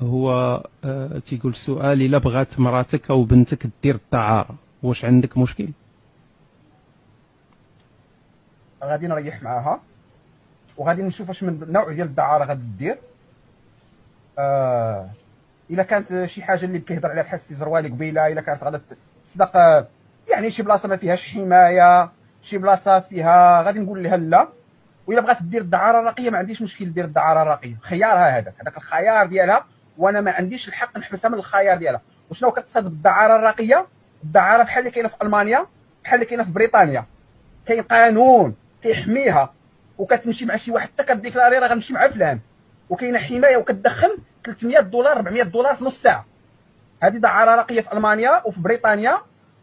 هو تيقول السؤال: الا بغات مراتك او بنتك دير الدعاره، واش عندك مشكل؟ غادي نريح معاها وغادي نشوف واش من نوع ديال الدعاره غادي دير. آه الا كانت شي حاجه اللي كيهضر عليها بحال السي زروالي قبيله، الا كانت غادا تصدق يعني شي بلاصه ما فيهاش حمايه، شي بلاصه فيها، غادي نقول لها لا. والا بغات دير الدعاره الراقيه ما عنديش مشكل دير الدعاره الراقيه، خيارها هذاك الخيار ديالها، وانا ما عنديش الحق نحبسها من الخيار ديالها. وشنو كتقصد بالدعاره الراقيه؟ الدعاره بحال اللي كاينه في المانيا، بحال اللي كاينه في بريطانيا، كاين قانون كيحميها، وكتمشي مع شي واحد حتى كديكلاري راه غنمشي مع فلان، وكاينه حمايه وكتدخل $300 $400 في نص ساعه. هذه دعاره راقيه في المانيا وفي بريطانيا.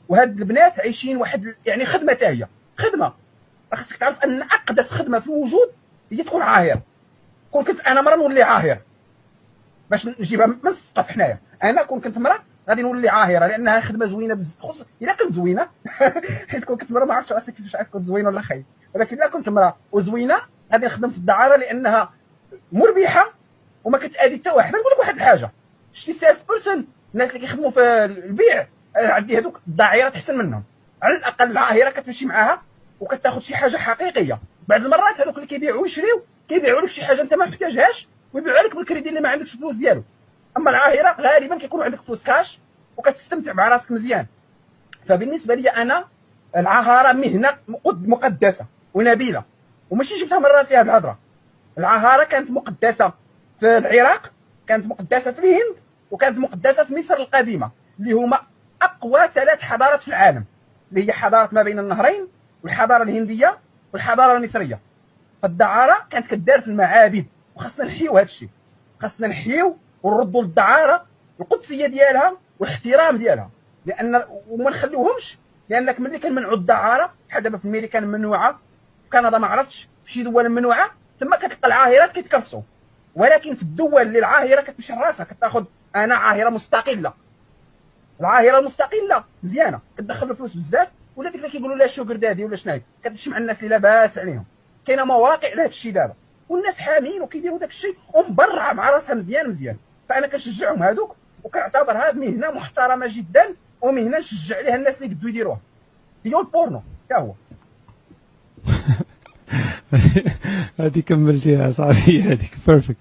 وهاد البنات عايشين واحد يعني خدمه حتى هي خدمه. خاصك تعرف ان اقدس خدمه في الوجود هي تكون عاهر. كون كنت انا مره نولي عاهر باش نجيبها من السقف حنايا. انا كون كنت مره غادي نولي عاهره، لانها خدمه زوينه بزاف، خصوصا الا كنت زوينه. حيت كون كنت مره ما عرفتش راسي كيفاش كنت زوينه ولا خايب، ولكن الا كنت مره وزوينه غادي نخدم في الدعاره لانها مربحه وما كتاذي حتى واحد. نقول لك واحد الحاجه: شتي سيلز بيرسون، الناس اللي كيخدموا في البيع، عندي هذوك الداعيرات احسن منهم. على الاقل العاهره كتمشي معاها وكتاخذ شي حاجه حقيقيه. بعض المرات هذوك اللي كيبيعوا ويشريو كيبيعوا لك شي حاجه انت ما محتاجهاش، ويبيعوا لك بالكريدي اللي ما عندكش الفلوس ديالو. اما العاهره غالبا كيكون عندك فلوس كاش وكتستمتع مع راسك مزيان. فبالنسبه لي انا العاهره مهنه مقدسه ونبيله، وماشي جبتها من راسي هذه الهضره. العاهره كانت مقدسه في العراق، كانت مقدسه في الهند، وكانت مقدسه في مصر القديمه، اللي هما اقوى 3 حضارات في العالم، اللي هي حضاره ما بين النهرين، والحضاره الهنديه والحضاره المصريه. فالدعاره كانت كدار في المعابد، وخاصنا نحيو هذا الشيء. خاصنا نحيو ونردوا للدعاره القدسيه ديالها والاحترام ديالها، لان وما نخليوهمش. لانك ملي كنمنعوا الدعاره بحال دابا في امريكا ممنوعه، في كندا ما عرفتش، في شي دول ممنوعه، تما كتلقى العاهرات كيتكرفسوا. ولكن في الدول اللي العاهره كتمشي راسها كتاخذ، انا عاهره مستقله. العاهره المستقله مزيانه، كتدخل له فلوس بزاف، ولا ديك اللي كيقولوا لها شوغر دادي ولا شناهي، كتمشي مع الناس اللي لاباس عليهم. كاينه مواقع لهذا الشيء دابا، والناس حامين وكيديروا داك الشيء ومبرعه مع راسها مزيان مزيان. فانا كنشجعهم هذوك، وكنعتبرها مهنه محترمه جدا، ومهنه نشجع عليها الناس اللي قدوا يديروها. هي البورنو حتى هو. هذه كملتيها صافي، هذيك بيرفكت.